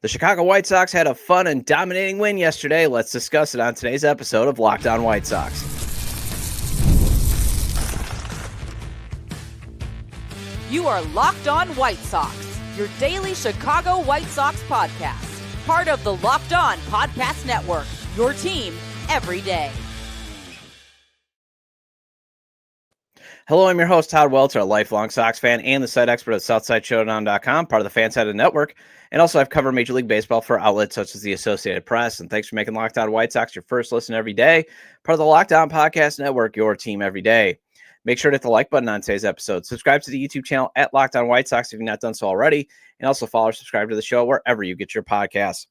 The Chicago White Sox had a fun and dominating win yesterday. Let's discuss it on today's episode of Locked On White Sox. You are Locked On White Sox, your daily Chicago White Sox podcast. Part of the Locked On Podcast Network, your team every day. Hello, I'm your host, Todd Welter, a lifelong Sox fan and the site expert at SouthsideShowdown.com, part of the Fansided Network. And also, I've covered Major League Baseball for outlets such as the Associated Press. And thanks for making Locked On White Sox your first listen every day. Part of the Locked On Podcast Network, your team every day. Make sure to hit the like button on today's episode. Subscribe to the YouTube channel at Locked On White Sox if you've not done so already. And also follow or subscribe to the show wherever you get your podcasts.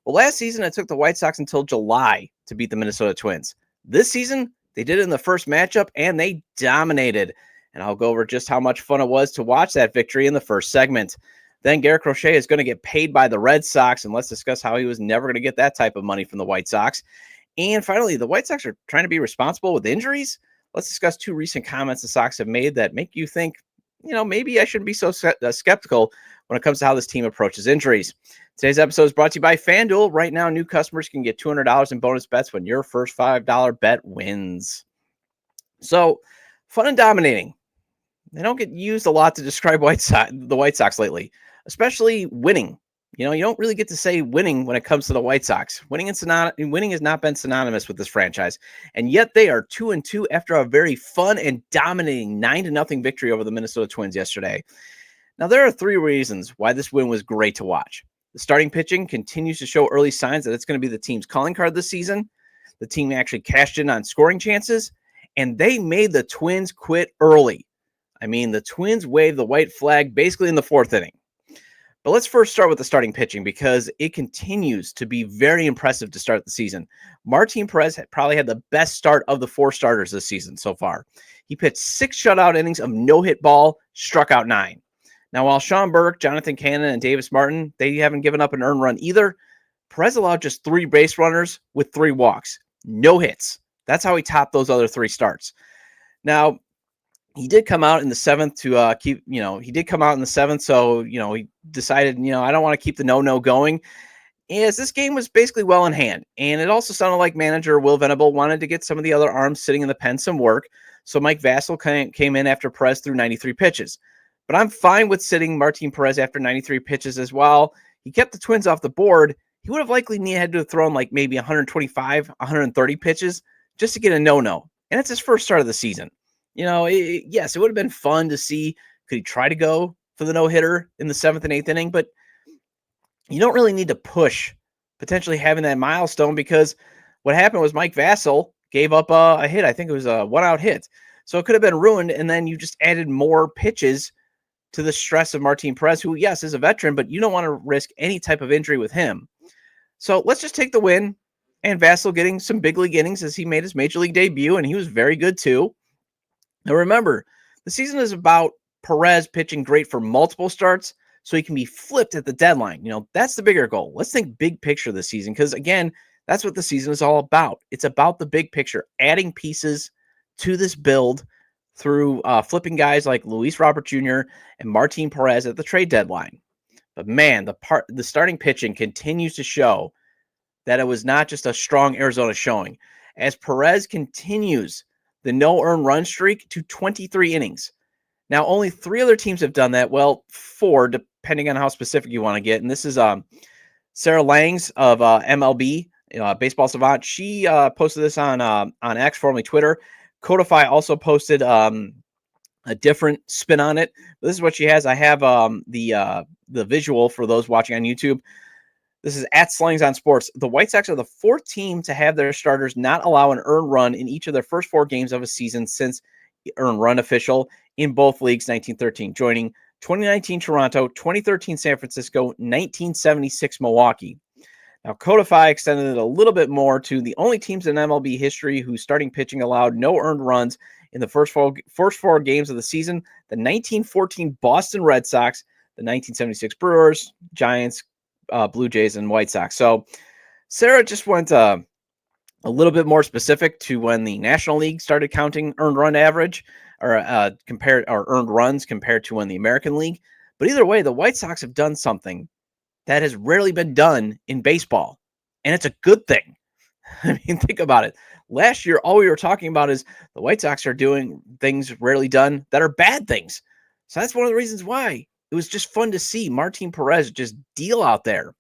Well, last season, it took the White Sox until July to beat the Minnesota Twins. This season, they did it in the first matchup, and they dominated. And I'll go over just how much fun it was to watch that victory in the first segment. Then Garrett Crochet is going to get paid by the Red Sox, and let's discuss how he was never going to get that type of money from the White Sox. And finally, the White Sox are trying to be responsible with injuries. Let's discuss two recent comments the Sox have made that make you think, maybe I shouldn't be so skeptical when it comes to how this team approaches injuries. Today's episode is brought to you by FanDuel. Right now, new customers can get $200 in bonus bets when your first $5 bet wins. So, fun and dominating. They don't get used a lot to describe the White Sox lately, especially winning. You don't really get to say winning when it comes to the White Sox. Winning has not been synonymous with this franchise, and yet they are 2-2 after a very fun and dominating 9-0 victory over the Minnesota Twins yesterday. Now, there are three reasons why this win was great to watch. The starting pitching continues to show early signs that it's going to be the team's calling card this season. The team actually cashed in on scoring chances, and they made the Twins quit early. I mean, the Twins waved the white flag basically in the fourth inning. But let's first start with the starting pitching because it continues to be very impressive to start the season. Martin Perez probably had the best start of the four starters this season so far. He pitched 6 shutout innings of no-hit ball, struck out 9. Now, while Sean Burke, Jonathan Cannon, and Davis Martin, they haven't given up an earned run either, Perez allowed just 3 base runners with 3 walks. No hits. That's how he topped those other 3 starts. Now, he did come out in the 7th to he did come out in the 7th. So, he decided, I don't want to keep the no going. As this game was basically well in hand. And it also sounded like manager Will Venable wanted to get some of the other arms sitting in the pen some work. So Mike Vasil came in after Perez threw 93 pitches. But I'm fine with sitting Martin Perez after 93 pitches as well. He kept the Twins off the board. He would have likely had to have thrown like maybe 125, 130 pitches just to get a no. And it's his first start of the season. Yes, it would have been fun to see. Could he try to go for the no-hitter in the 7th and 8th inning? But you don't really need to push potentially having that milestone because what happened was Mike Vasil gave up a hit. I think it was a 1-out hit. So it could have been ruined, and then you just added more pitches to the stress of Martin Perez, who, yes, is a veteran, but you don't want to risk any type of injury with him. So let's just take the win, and Vasil getting some big league innings as he made his major league debut, and he was very good too. Now, remember, the season is about Perez pitching great for multiple starts so he can be flipped at the deadline. That's the bigger goal. Let's think big picture this season because, again, that's what the season is all about. It's about the big picture, adding pieces to this build through flipping guys like Luis Robert Jr. and Martin Perez at the trade deadline. But, man, the starting pitching continues to show that it was not just a strong Arizona showing. As Perez continues the no earned run streak to 23 innings. Now, only 3 other teams have done that. Well, 4, depending on how specific you want to get. And this is Sarah Langs of MLB, Baseball Savant. She posted this on X, formerly Twitter. Codify also posted a different spin on it. This is what she has. I have the visual for those watching on YouTube. This is at Slangs on Sports. The White Sox are the 4th team to have their starters not allow an earned run in each of their first 4 games of a season since the earned run official in both leagues 1913, joining 2019 Toronto, 2013 San Francisco, 1976 Milwaukee. Now, Codify extended it a little bit more to the only teams in MLB history whose starting pitching allowed no earned runs in the first four games of the season: the 1914 Boston Red Sox, the 1976 Brewers, Giants, Blue Jays, and White Sox. So Sarah just went a little bit more specific to when the National League started counting earned run average or earned runs compared to when the American League. But either way, the White Sox have done something that has rarely been done in baseball. And it's a good thing. I mean, think about it. Last year, all we were talking about is the White Sox are doing things rarely done that are bad things. So that's one of the reasons why it was just fun to see Martin Perez just deal out there.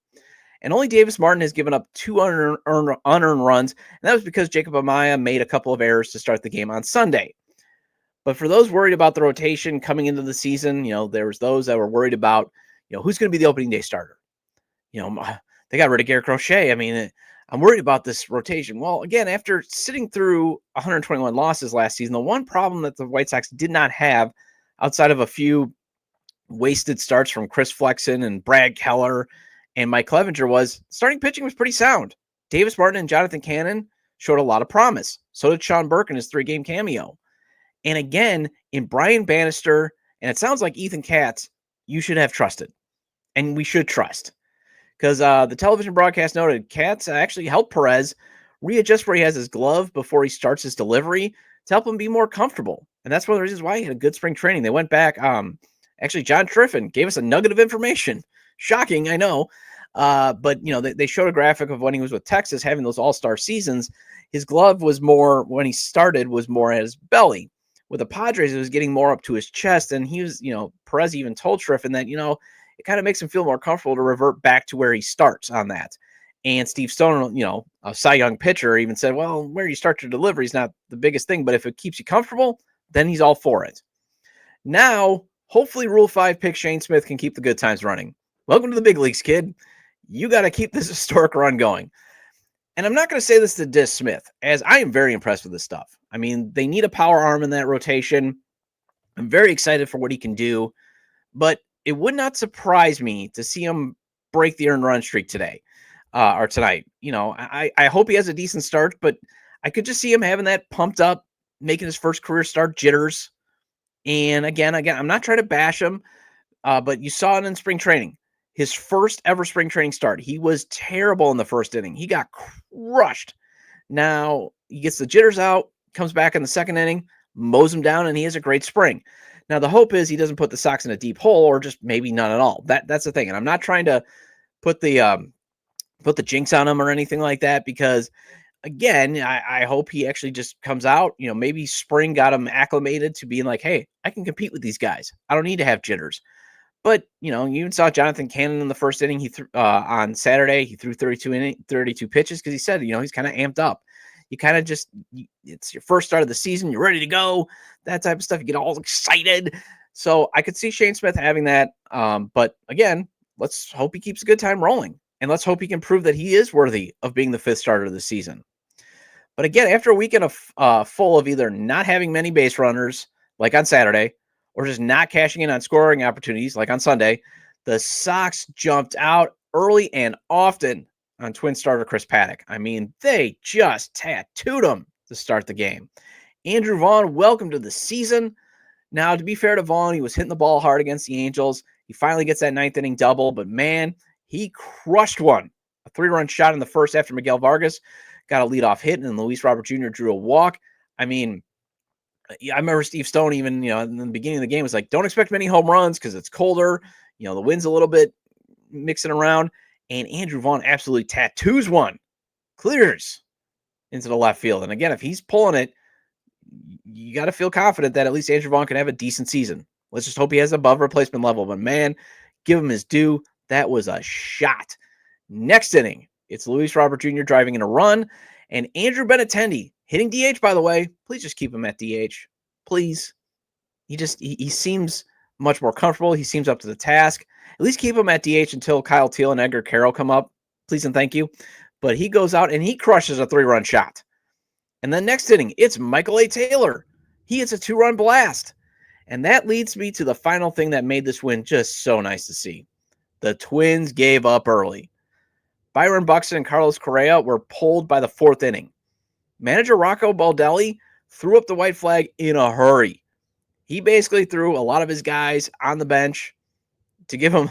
And only Davis Martin has given up 2 unearned runs, and that was because Jacob Amaya made a couple of errors to start the game on Sunday. But for those worried about the rotation coming into the season, there was those that were worried about, who's going to be the opening day starter. They got rid of Garrett Crochet. I mean, I'm worried about this rotation. Well, again, after sitting through 121 losses last season, the one problem that the White Sox did not have outside of a few wasted starts from Chris Flexen and Brad Keller and Mike Clevenger was starting pitching was pretty sound. Davis Martin and Jonathan Cannon showed a lot of promise. So did Sean Burke in his 3-game cameo. And again, in Brian Bannister, and it sounds like Ethan Katz, you should have trusted. And we should trust. Because the television broadcast noted Katz actually helped Perez readjust where he has his glove before he starts his delivery to help him be more comfortable. And that's one of the reasons why he had a good spring training. They went back. Actually, John Triffin gave us a nugget of information. Shocking, I know. But, they showed a graphic of when he was with Texas having those all-star seasons. His glove was more, when he started, was more at his belly. With the Padres, it was getting more up to his chest. And he was, Perez even told Triffin that, it kind of makes him feel more comfortable to revert back to where he starts on that. And Steve Stone, a Cy Young pitcher, even said, well, where you start your delivery is not the biggest thing, but if it keeps you comfortable, then he's all for it. Now, hopefully Rule 5 pick Shane Smith can keep the good times running. Welcome to the big leagues, kid. You got to keep this historic run going. And I'm not going to say this to diss Smith, as I am very impressed with this stuff. I mean, they need a power arm in that rotation. I'm very excited for what he can do, but it would not surprise me to see him break the earned run streak today or tonight. I hope he has a decent start, but I could just see him having that pumped up, making his first career start jitters. And again, I'm not trying to bash him, but you saw it in spring training. His first ever spring training start, he was terrible in the first inning. He got crushed. Now he gets the jitters out, comes back in the second inning, mows him down, and he has a great spring. Now, the hope is he doesn't put the Sox in a deep hole or just maybe none at all. That's the thing. And I'm not trying to put the jinx on him or anything like that because, again, I hope he actually just comes out. Maybe spring got him acclimated to being like, hey, I can compete with these guys. I don't need to have jitters. But, you even saw Jonathan Cannon in the first inning. He threw on Saturday. He threw 32 pitches because he said, he's kind of amped up. You kind of just, it's your first start of the season. You're ready to go. That type of stuff. You get all excited. So I could see Shane Smith having that. But again, let's hope he keeps a good time rolling. And let's hope he can prove that he is worthy of being the 5th starter of the season. But again, after a weekend of full of either not having many base runners, like on Saturday, or just not cashing in on scoring opportunities, like on Sunday, the Sox jumped out early and often on twin starter Chris Paddock. I mean, they just tattooed him to start the game. Andrew Vaughn, welcome to the season. Now, to be fair to Vaughn, he was hitting the ball hard against the Angels. He finally gets that 9th inning double, but man, he crushed one. A 3-run shot in the first after Miguel Vargas got a leadoff hit, and Luis Robert Jr. drew a walk. I mean, I remember Steve Stone even, in the beginning of the game was like, don't expect many home runs because it's colder. The wind's a little bit mixing around. And Andrew Vaughn absolutely tattoos one, clears into the left field. And again, if he's pulling it, you got to feel confident that at least Andrew Vaughn can have a decent season. Let's just hope he has above replacement level. But man, give him his due. That was a shot. Next inning, it's Luis Robert Jr. driving in a run. And Andrew Benintendi hitting DH, by the way. Please just keep him at DH. Please. He seems much more comfortable. He seems up to the task. At least keep him at DH until Kyle Teal and Edgar Carroll come up. Please and thank you. But he goes out and he crushes a 3-run shot. And then next inning, it's Michael A. Taylor. He hits a 2-run blast. And that leads me to the final thing that made this win just so nice to see. The Twins gave up early. Byron Buxton and Carlos Correa were pulled by the 4th inning. Manager Rocco Baldelli threw up the white flag in a hurry. He basically threw a lot of his guys on the bench to give him,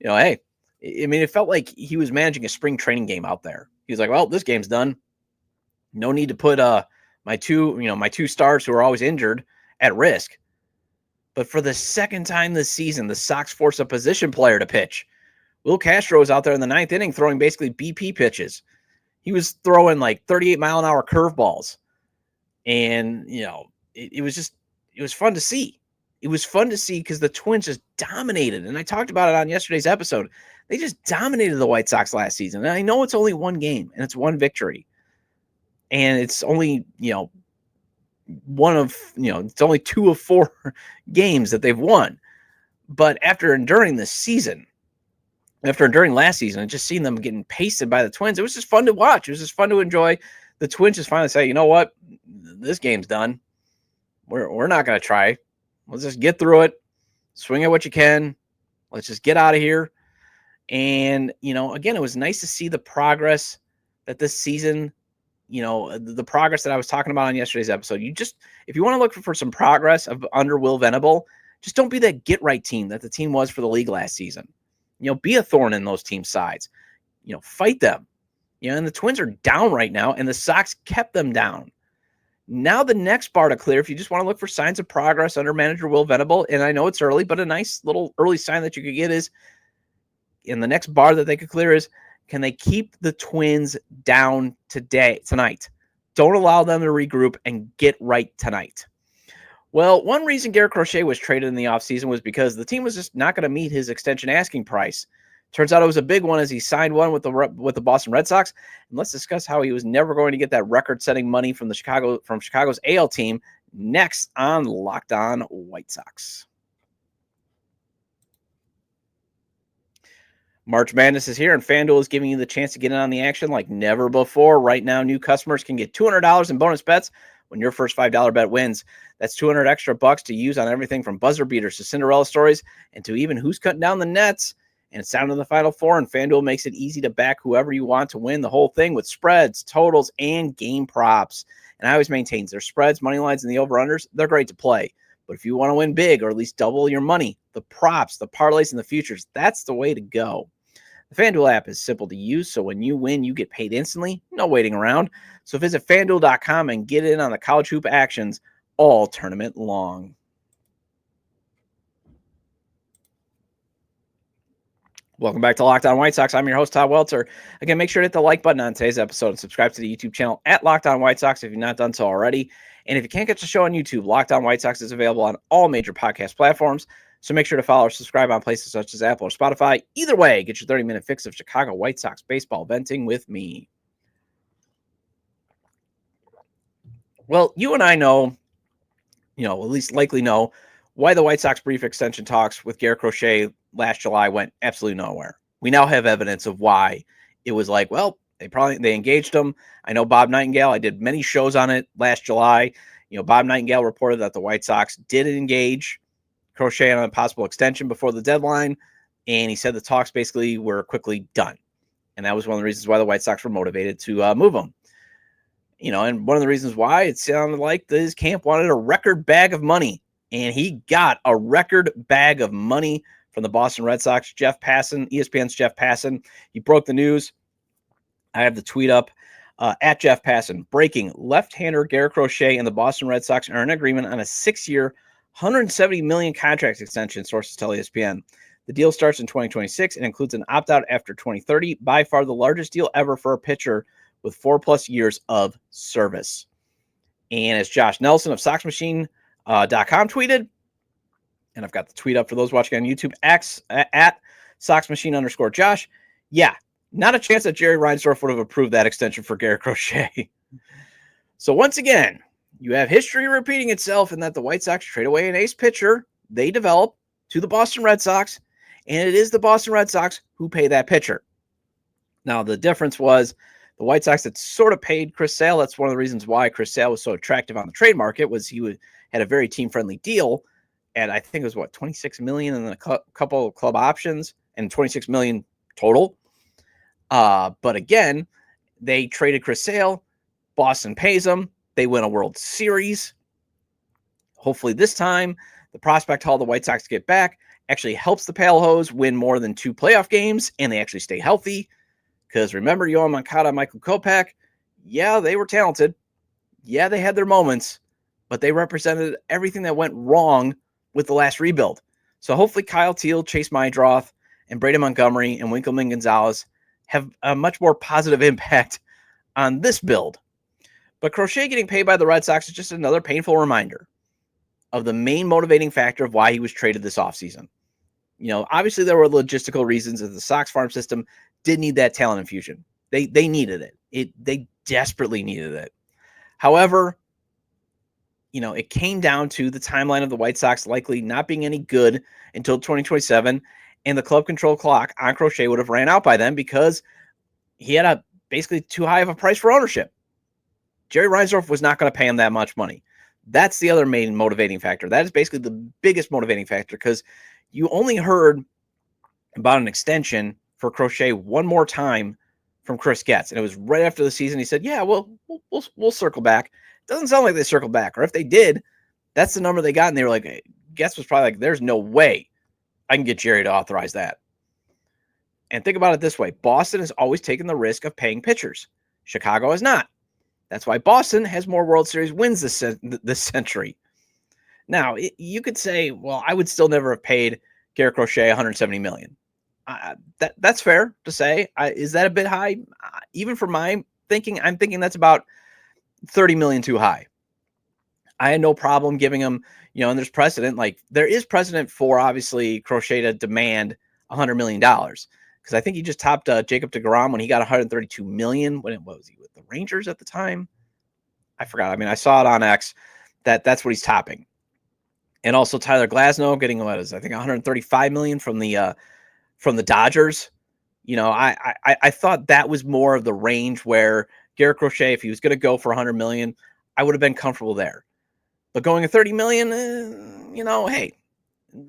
hey, I mean, it felt like he was managing a spring training game out there. He was like, well, this game's done. No need to put my two stars who are always injured at risk. But for the second time this season, the Sox forced a position player to pitch Will Castro was out there in the ninth inning throwing basically BP pitches. He was throwing like 38-mile-an-hour curveballs. And, it was fun to see. It was fun to see because the Twins just dominated. And I talked about it on yesterday's episode. They just dominated the White Sox last season. And I know it's only one game and it's one victory. And it's only, it's only 2 of 4 games that they've won. But after enduring last season, and just seeing them getting pasted by the Twins, it was just fun to watch. It was just fun to enjoy. The Twins just finally say, you know what? This game's done. We're not going to try. Let's just get through it. Swing at what you can. Let's just get out of here. And, again, it was nice to see the progress that this season, the progress that I was talking about on yesterday's episode. If you want to look for some progress under Will Venable, just don't be that get-right team that the team was for the league last season. Be a thorn in those team sides. Fight them. And the Twins are down right now, and the Sox kept them down. Now the next bar to clear, if you just want to look for signs of progress under manager Will Venable, and I know it's early, but a nice little early sign that you could get is, in the next bar that they could clear is, can they keep the Twins down tonight? Don't allow them to regroup and get right tonight. Well, one reason Garrett Crochet was traded in the offseason was because the team was just not going to meet his extension asking price. Turns out it was a big one as he signed one with the Boston Red Sox. And let's discuss how he was never going to get that record-setting money from Chicago's AL team next on Locked On White Sox. March Madness is here, and FanDuel is giving you the chance to get in on the action like never before. Right now, new customers can get $200 in bonus bets when your first $5 bet wins. That's $200 extra bucks to use on everything from buzzer beaters to Cinderella stories and to even who's cutting down the nets. And it's down to the Final Four, and FanDuel makes it easy to back whoever you want to win the whole thing with spreads, totals, and game props. And I always maintain their spreads, money lines, and the over-unders, they're great to play. But if you want to win big or at least double your money, the props, the parlays, and the futures, that's the way to go. The FanDuel app is simple to use, so when you win, you get paid instantly. No waiting around. So visit FanDuel.com and get in on the college hoop actions all tournament long. Welcome back to Locked On White Sox. I'm your host, Todd Welter. Again, make sure to hit the like button on today's episode and subscribe to the YouTube channel at Locked On White Sox if you've not done so already. And if you can't catch the show on YouTube, Locked On White Sox is available on all major podcast platforms. So make sure to follow or subscribe on places such as Apple or Spotify. Either way, get your 30-minute fix of Chicago White Sox baseball venting with me. Well, you and I know, at least likely know, why the White Sox brief extension talks with Garrett Crochet last July went absolutely nowhere. We now have evidence of why it was like, well, they engaged him. I know Bob Nightingale, I did many shows on it last July. Bob Nightingale reported that the White Sox did engage Crochet on a possible extension before the deadline, and he said the talks basically were quickly done. And that was one of the reasons why the White Sox were motivated to move him. And one of the reasons why it sounded like his camp wanted a record bag of money. And he got a record bag of money from the Boston Red Sox. Jeff Passan, ESPN's Jeff Passan, he broke the news. I have the tweet up at Jeff Passan. Breaking: left-hander Garrett Crochet and the Boston Red Sox are in agreement on a 6-year, $170 million contract extension, sources tell ESPN. The deal starts in 2026 and includes an opt-out after 2030, by far the largest deal ever for a pitcher with 4+ years of service. And as Josh Nelson of SoxMachine.com tweeted, and I've got the tweet up for those watching on YouTube, at SoxMachine_Josh. Yeah, not a chance that Jerry Reinsdorf would have approved that extension for Garrett Crochet. So once again, you have history repeating itself in that the White Sox trade away an ace pitcher they develop to the Boston Red Sox, and it is the Boston Red Sox who pay that pitcher. Now, the difference was the White Sox had sort of paid Chris Sale. That's one of the reasons why Chris Sale was so attractive on the trade market, was he had a very team-friendly deal, and I think it was, $26 million and then a couple of club options, and $26 million total. But again, they traded Chris Sale. Boston pays him. They win a World Series. Hopefully this time, the prospect haul the White Sox get back actually helps the Pale Hose win more than 2 playoff games, and they actually stay healthy. Because remember, Yoan Moncada, Michael Kopech, yeah, they were talented. Yeah, they had their moments, but they represented everything that went wrong with the last rebuild. So hopefully Kyle Teal, Chase Mydroth, and Brady Montgomery and Winkelman Gonzalez have a much more positive impact on this build. But Crochet getting paid by the Red Sox is just another painful reminder of the main motivating factor of why he was traded this offseason. Obviously there were logistical reasons that the Sox farm system did need that talent infusion. They needed it. They desperately needed it. However, it came down to the timeline of the White Sox likely not being any good until 2027, and the club control clock on Crochet would have ran out by then because he had a basically too high of a price for ownership. Jerry Reinsdorf was not going to pay him that much money. That's the other main motivating factor. That is basically the biggest motivating factor because you only heard about an extension for Crochet one more time from Chris Getz, and it was right after the season. He said, "Yeah, we'll circle back." Doesn't sound like they circled back, or if they did, that's the number they got, and they were like, Getz was probably like, "There's no way I can get Jerry to authorize that." And think about it this way: Boston has always taken the risk of paying pitchers. Chicago has not. That's why Boston has more World Series wins this century. Now, you could say, well, I would still never have paid Garrett Crochet $170 million. That's fair to say. Is that a bit high? Even for my thinking, I'm thinking that's about $30 million too high. I had no problem giving him, and there's precedent. Like there is precedent for obviously Crochet to demand $100 million because I think he just topped Jacob deGrom when he got $132 million. What was he with the Rangers at the time? I forgot. I mean, I saw it on X that's what he's topping. And also Tyler Glasnow getting I think $135 million from the Dodgers. I thought that was more of the range where Garrett Crochet, if he was going to go for $100 million, I would have been comfortable there. But going to $30 million, hey,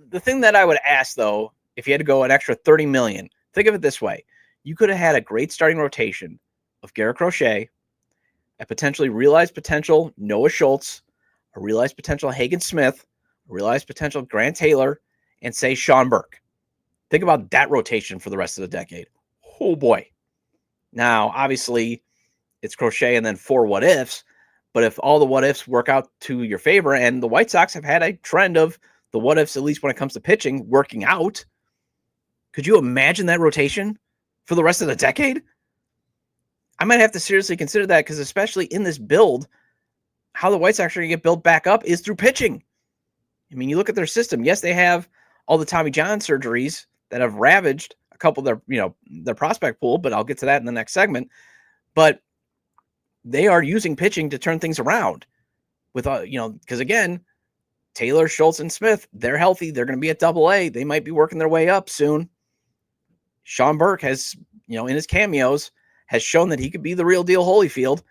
the thing that I would ask though, if you had to go an extra $30 million, think of it this way: you could have had a great starting rotation of Garrett Crochet, a potentially realized potential Noah Schultz, a realized potential Hagen Smith, a realized potential Grant Taylor, and say Sean Burke. Think about that rotation for the rest of the decade. Oh boy. Now, obviously, it's Crochet and then 4 what ifs. But if all the what ifs work out to your favor, and the White Sox have had a trend of the what ifs, at least when it comes to pitching, working out, could you imagine that rotation for the rest of the decade? I might have to seriously consider that because especially in this build, how the White Sox are going to get built back up is through pitching. I mean, you look at their system. Yes, they have all the Tommy John surgeries that have ravaged a couple of their prospect pool, but I'll get to that in the next segment. But they are using pitching to turn things around with, because again, Taylor, Schultz, and Smith, they're healthy. They're going to be at AA. They might be working their way up soon. Sean Burke has, in his cameos, has shown that he could be the real deal Holyfield.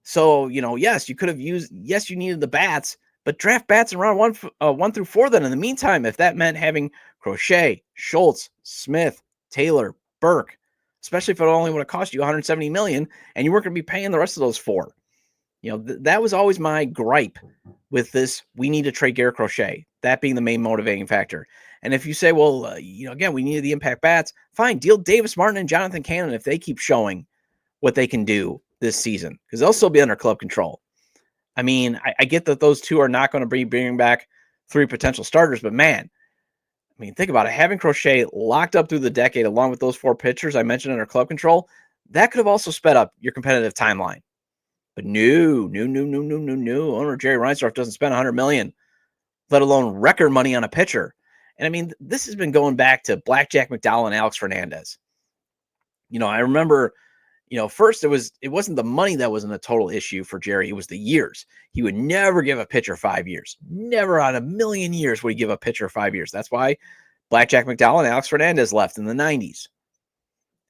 So, yes, you could have you needed the bats, but draft bats in round 1 through 4 then. In the meantime, if that meant having Crochet, Schultz, Smith, Taylor, Burke, especially if it only would have cost you $170 million and you weren't going to be paying the rest of those 4. That was always my gripe with this. We need to trade Garrett Crochet, that being the main motivating factor. And if you say, well, again, we needed the impact bats, fine, deal Davis Martin and Jonathan Cannon if they keep showing what they can do this season, because they'll still be under club control. I mean, I get that those two are not going to be bringing back 3 potential starters, but man, I mean, think about it. Having Crochet locked up through the decade along with those 4 pitchers I mentioned under club control, that could have also sped up your competitive timeline. But no. Owner Jerry Reinsdorf doesn't spend $100 million, let alone record money on a pitcher. And I mean, this has been going back to Blackjack McDowell and Alex Fernandez. I remember, first it wasn't the money that wasn't a total issue for Jerry. It was the years. He would never give a pitcher 5 years. Never on a million years would he give a pitcher 5 years. That's why Blackjack McDowell and Alex Fernandez left in the 90s.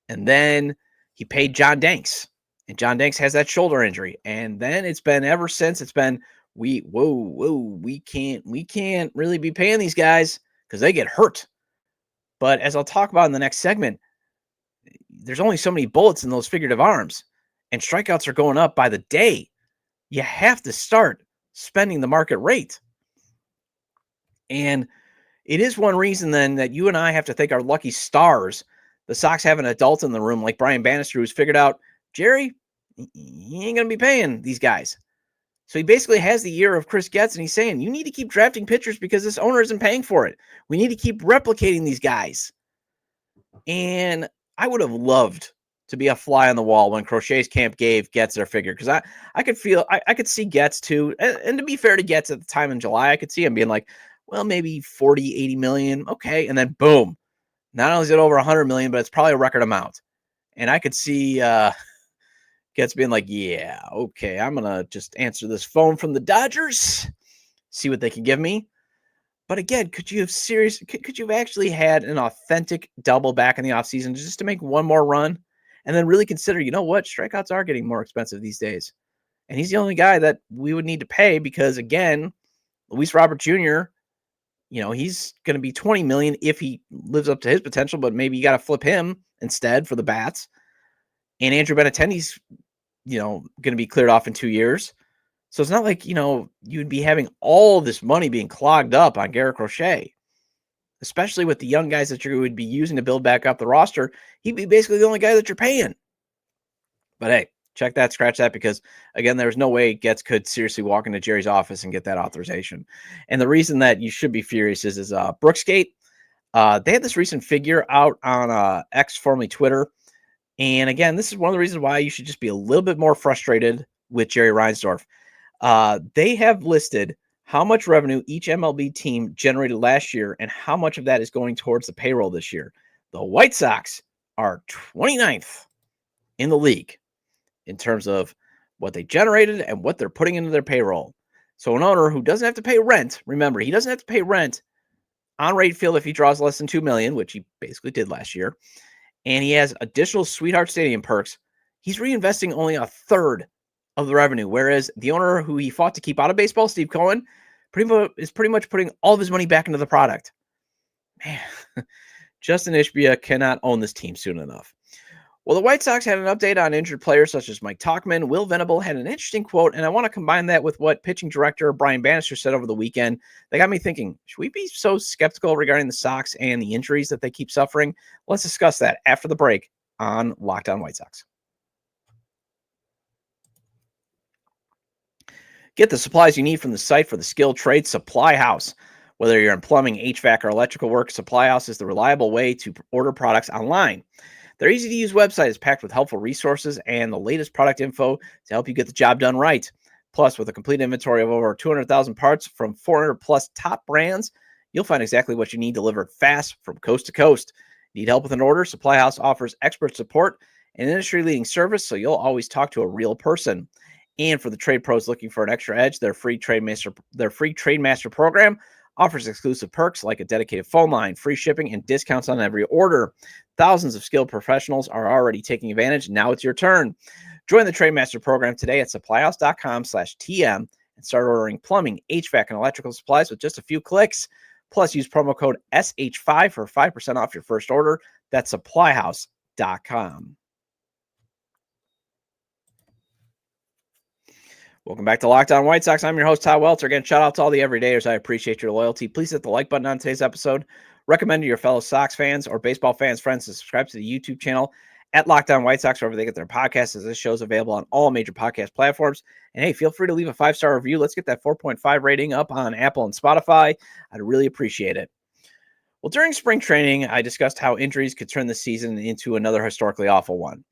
And then he paid John Danks. And John Danks has that shoulder injury. And then it's been ever since we can't really be paying these guys because they get hurt. But as I'll talk about in the next segment, there's only so many bullets in those figurative arms, and strikeouts are going up by the day. You have to start spending the market rate. And it is one reason then that you and I have to thank our lucky stars. The Sox have an adult in the room like Brian Bannister who's figured out, Jerry, he ain't going to be paying these guys. So he basically has the ear of Chris Getz, and he's saying, you need to keep drafting pitchers because this owner isn't paying for it. We need to keep replicating these guys. And I would have loved to be a fly on the wall when Crochet's camp gave Getz their figure, because I could feel I could see Getz too. And to be fair to Getz at the time in July, I could see him being like, well, maybe 40, 80 million. Okay. And then boom, not only is it over 100 million, but it's probably a record amount. And I could see Getz being like, yeah, okay, I'm going to just answer this phone from the Dodgers, see what they can give me. But again, could you have actually had an authentic double back in the offseason just to make one more run and then really consider, you know what, strikeouts are getting more expensive these days. And he's the only guy that we would need to pay because, again, Luis Robert Jr., he's going to be 20 million if he lives up to his potential, but maybe you got to flip him instead for the bats. And Andrew Benintendi's, going to be cleared off in 2 years. So it's not like, you'd be having all this money being clogged up on Garrett Crochet, especially with the young guys that you would be using to build back up the roster. He'd be basically the only guy that you're paying. But hey, check that, scratch that, because again, there's no way Getz could seriously walk into Jerry's office and get that authorization. And the reason that you should be furious is Brooksgate. They had this recent figure out on X, formerly Twitter. And again, this is one of the reasons why you should just be a little bit more frustrated with Jerry Reinsdorf. They have listed how much revenue each MLB team generated last year and how much of that is going towards the payroll this year. The White Sox are 29th in the league in terms of what they generated and what they're putting into their payroll. So an owner who doesn't have to pay rent, remember, he doesn't have to pay rent on Rate Field if he draws less than $2 million, which he basically did last year, and he has additional Sweetheart Stadium perks, he's reinvesting only a third of the revenue, whereas the owner who he fought to keep out of baseball, Steve Cohen, is pretty much putting all of his money back into the product. Man, Justin Ishbia cannot own this team soon enough. Well, the White Sox had an update on injured players such as Mike Tauchman. Will Venable had an interesting quote, and I want to combine that with what pitching director Brian Bannister said over the weekend. That got me thinking, should we be so skeptical regarding the Sox and the injuries that they keep suffering? Let's discuss that after the break on Locked On White Sox. Get the supplies you need from the site for the skilled trade Supply House. Whether you're in plumbing, HVAC, or electrical work, Supply House is the reliable way to order products online. Their easy-to-use website is packed with helpful resources and the latest product info to help you get the job done right. Plus, with a complete inventory of over 200,000 parts from 400-plus top brands, you'll find exactly what you need delivered fast from coast to coast. Need help with an order? Supply House offers expert support and industry-leading service, so you'll always talk to a real person. And for the trade pros looking for an extra edge, their free Trade Master program offers exclusive perks like a dedicated phone line, free shipping, and discounts on every order. Thousands of skilled professionals are already taking advantage. Now it's your turn. Join the Trade Master program today at supplyhouse.com/TM and start ordering plumbing, HVAC, and electrical supplies with just a few clicks. Plus, use promo code SH5 for 5% off your first order. That's supplyhouse.com. Welcome back to Locked On White Sox. I'm your host, Todd Welter. Again, shout out to all the everydayers. I appreciate your loyalty. Please hit the like button on today's episode. Recommend to your fellow Sox fans or baseball fans, friends, to subscribe to the YouTube channel at Locked On White Sox, wherever they get their podcasts, as this show is available on all major podcast platforms. And hey, feel free to leave a 5-star review. Let's get that 4.5 rating up on Apple and Spotify. I'd really appreciate it. Well, during spring training, I discussed how injuries could turn the season into another historically awful one.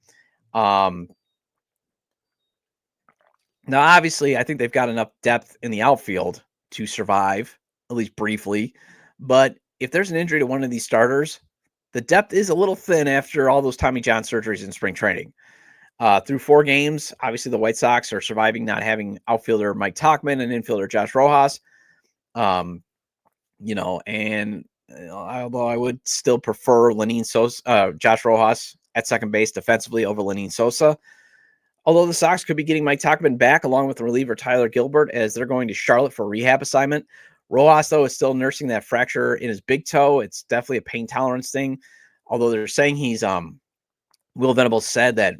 Now, obviously, I think they've got enough depth in the outfield to survive, at least briefly. But if there's an injury to one of these starters, the depth is a little thin after all those Tommy John surgeries in spring training. Through 4 games, obviously the White Sox are surviving not having outfielder Mike Tauchman and infielder Josh Rojas. Although I would still prefer Josh Rojas at second base defensively over Lenyn Sosa. Although the Sox could be getting Mike Tauchman back along with the reliever Tyler Gilbert as they're going to Charlotte for a rehab assignment. Rojas, though, is still nursing that fracture in his big toe. It's definitely a pain tolerance thing. Although they're saying he's Will Venable said that,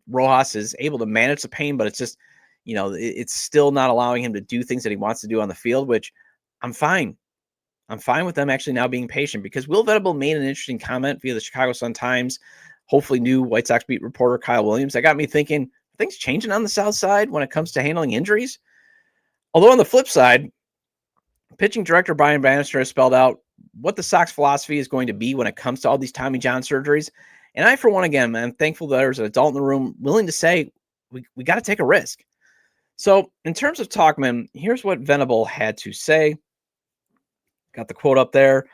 Rojas is able to manage the pain, but it's just, it's still not allowing him to do things that he wants to do on the field, which I'm fine. I'm fine with them actually now being patient, because Will Venable made an interesting comment via the Chicago Sun-Times. Hopefully new White Sox beat reporter Kyle Williams. That got me thinking, are things changing on the South Side when it comes to handling injuries? Although on the flip side, pitching director Brian Bannister has spelled out what the Sox philosophy is going to be when it comes to all these Tommy John surgeries. And I, for one, again, I'm thankful that there's an adult in the room willing to say, we got to take a risk. So in terms of Talkman, here's what Venable had to say. Got the quote up there.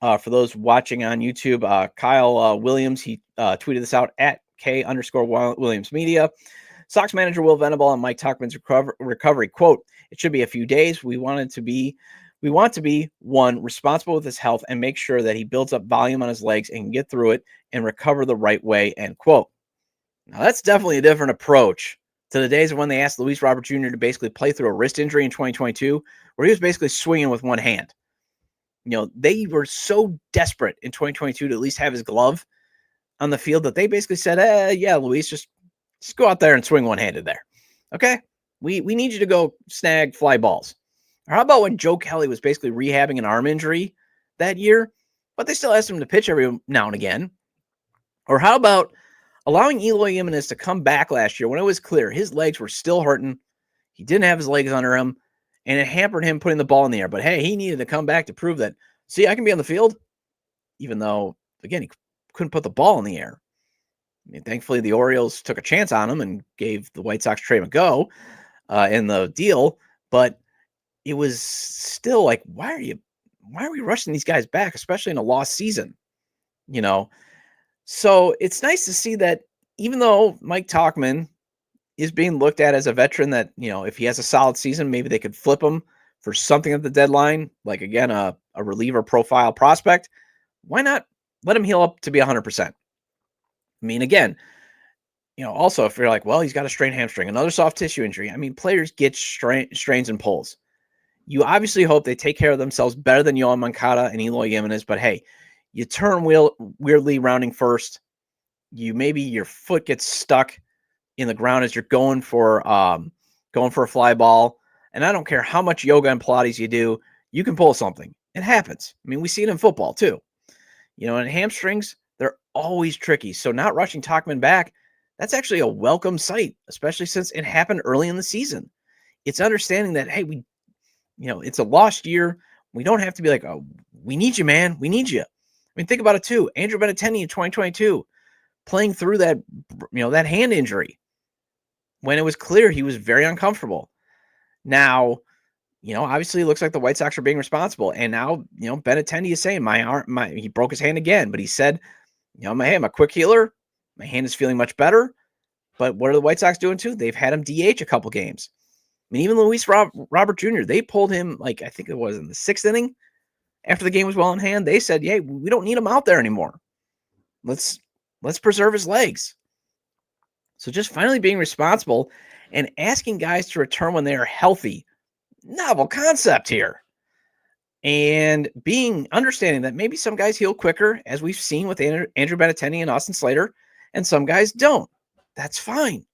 For those watching on YouTube, Kyle Williams, he tweeted this out at K_Williams Media. Sox manager Will Venable on Mike Talkman's recovery, quote, "It should be a few days. We want to be, one, responsible with his health and make sure that he builds up volume on his legs and can get through it and recover the right way," end quote. Now, that's definitely a different approach to the days of when they asked Luis Robert Jr. to basically play through a wrist injury in 2022, where he was basically swinging with one hand. They were so desperate in 2022 to at least have his glove on the field that they basically said, yeah, Luis, just go out there and swing one-handed there. Okay? We need you to go snag fly balls. Or how about when Joe Kelly was basically rehabbing an arm injury that year, but they still asked him to pitch every now and again? Or how about allowing Eloy Jimenez to come back last year when it was clear his legs were still hurting, he didn't have his legs under him, and it hampered him putting the ball in the air. But hey, he needed to come back to prove that, see, I can be on the field, even though, again, he couldn't put the ball in the air. I mean, thankfully, the Orioles took a chance on him and gave the White Sox Trey McGo in the deal. But it was still like, why are we rushing these guys back, especially in a lost season? So it's nice to see that even though Mike Talkman is being looked at as a veteran that, if he has a solid season, maybe they could flip him for something at the deadline, like, again, a reliever profile prospect. Why not let him heal up to be 100%? I mean, again, also if you're like, well, he's got a strained hamstring, another soft tissue injury. I mean, players get strains and pulls. You obviously hope they take care of themselves better than Yohan Moncada and Eloy Jimenez, but hey, you turn weirdly rounding first. Maybe your foot gets stuck in the ground as you're going for a fly ball. And I don't care how much yoga and Pilates you do, you can pull something. It happens. I mean, we see it in football too. And hamstrings, they're always tricky. So not rushing Talkman back, that's actually a welcome sight, especially since it happened early in the season. It's understanding that, hey, it's a lost year. We don't have to be like, oh, we need you, man. We need you. I mean, think about it too. Andrew Benintendi in 2022, playing through that, that hand injury when it was clear he was very uncomfortable. Now, obviously it looks like the White Sox are being responsible. And now, Benintendi is saying he broke his hand again, but he said, I'm a quick healer. My hand is feeling much better. But what are the White Sox doing too? They've had him DH a couple games. I mean, even Luis Robert Jr., they pulled him, I think it was in the 6th inning after the game was well in hand. They said, yeah, we don't need him out there anymore. Let's preserve his legs. So just finally being responsible and asking guys to return when they are healthy. Novel concept here. And understanding that maybe some guys heal quicker, as we've seen with Andrew Benintendi and Austin Slater, and some guys don't. That's fine.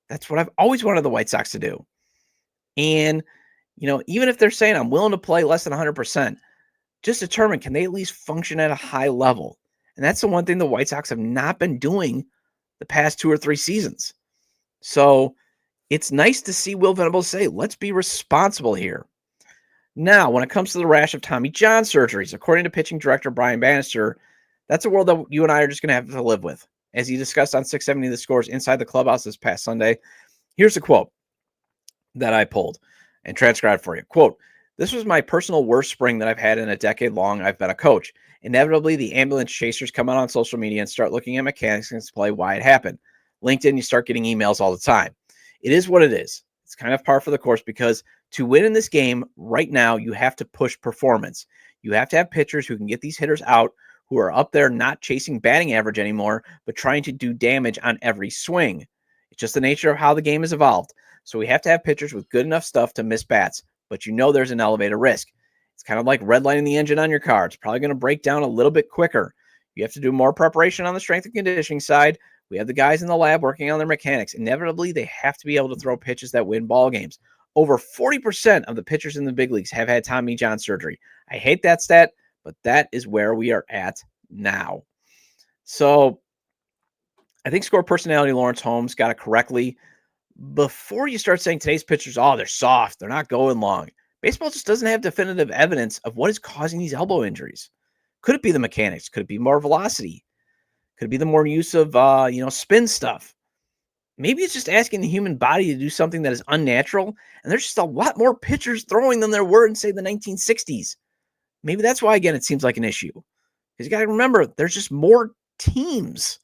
That's what I've always wanted the White Sox to do. And, even if they're saying I'm willing to play less than 100%, just determine, can they at least function at a high level? And that's the one thing the White Sox have not been doing the past 2 or 3 seasons. So it's nice to see Will Venables say, let's be responsible here. Now, when it comes to the rash of Tommy John surgeries, according to pitching director Brian Bannister, that's a world that you and I are just going to have to live with. As he discussed on 670 The Scores Inside the Clubhouse this past Sunday, here's a quote that I pulled and transcribed for you. Quote, "This was my personal worst spring that I've had in a decade long I've been a coach. Inevitably, the ambulance chasers come out on social media and start looking at mechanics and display why it happened. LinkedIn, you start getting emails all the time. It is what it is. It's kind of par for the course because to win in this game right now, you have to push performance. You have to have pitchers who can get these hitters out, who are up there not chasing batting average anymore, but trying to do damage on every swing. It's just the nature of how the game has evolved. So we have to have pitchers with good enough stuff to miss bats, but there's an elevated risk. It's kind of like redlining the engine on your car. It's probably going to break down a little bit quicker. You have to do more preparation on the strength and conditioning side. We have the guys in the lab working on their mechanics. Inevitably, they have to be able to throw pitches that win ball games. Over 40% of the pitchers in the big leagues have had Tommy John surgery. I hate that stat, but that is where we are at now. So I think score personality Lawrence Holmes got it correctly. Before you start saying today's pitchers, they're soft, they're not going long, Baseball just doesn't have definitive evidence of what is causing these elbow injuries. Could it be the mechanics? Could it be more velocity? Could it be the more use of, spin stuff? Maybe it's just asking the human body to do something that is unnatural, and there's just a lot more pitchers throwing than there were in, say, the 1960s. Maybe that's why, again, it seems like an issue. Because you got to remember, there's just more teams.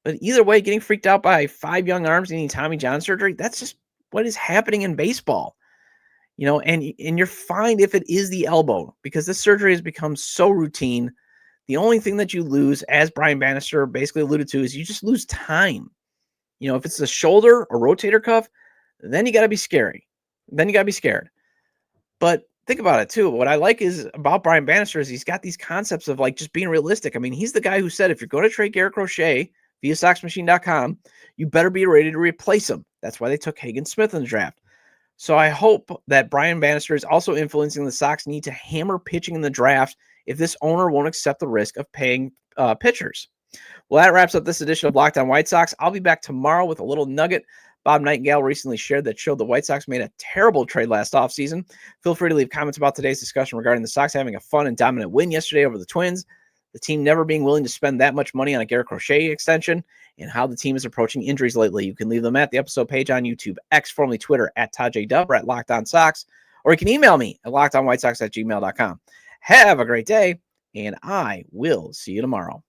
But either way, getting freaked out by 5 young arms needing Tommy John surgery, that's just what is happening in baseball. And you're fine if it is the elbow, because this surgery has become so routine. The only thing that you lose, as Brian Bannister basically alluded to, is you just lose time. If it's the shoulder or rotator cuff, then you got to be scary. Then you got to be scared. But think about it too. What I like is about Brian Bannister is he's got these concepts of like just being realistic. I mean, he's the guy who said, if you're going to trade Garrett Crochet via SoxMachine.com, you better be ready to replace him. That's why they took Hagen Smith in the draft. So I hope that Brian Bannister is also influencing the Sox need to hammer pitching in the draft if this owner won't accept the risk of paying pitchers. Well, that wraps up this edition of Locked On White Sox. I'll be back tomorrow with a little nugget Bob Nightingale recently shared that showed the White Sox made a terrible trade last offseason. Feel free to leave comments about today's discussion regarding the Sox having a fun and dominant win yesterday over the Twins, the team never being willing to spend that much money on a Garrett Crochet extension, and how the team is approaching injuries lately. You can leave them at the episode page on YouTube, X, formerly Twitter, at Todd J. Dub, or at Locked On Sox, or you can email me at lockedonwhitesox@gmail.com. Have a great day, and I will see you tomorrow.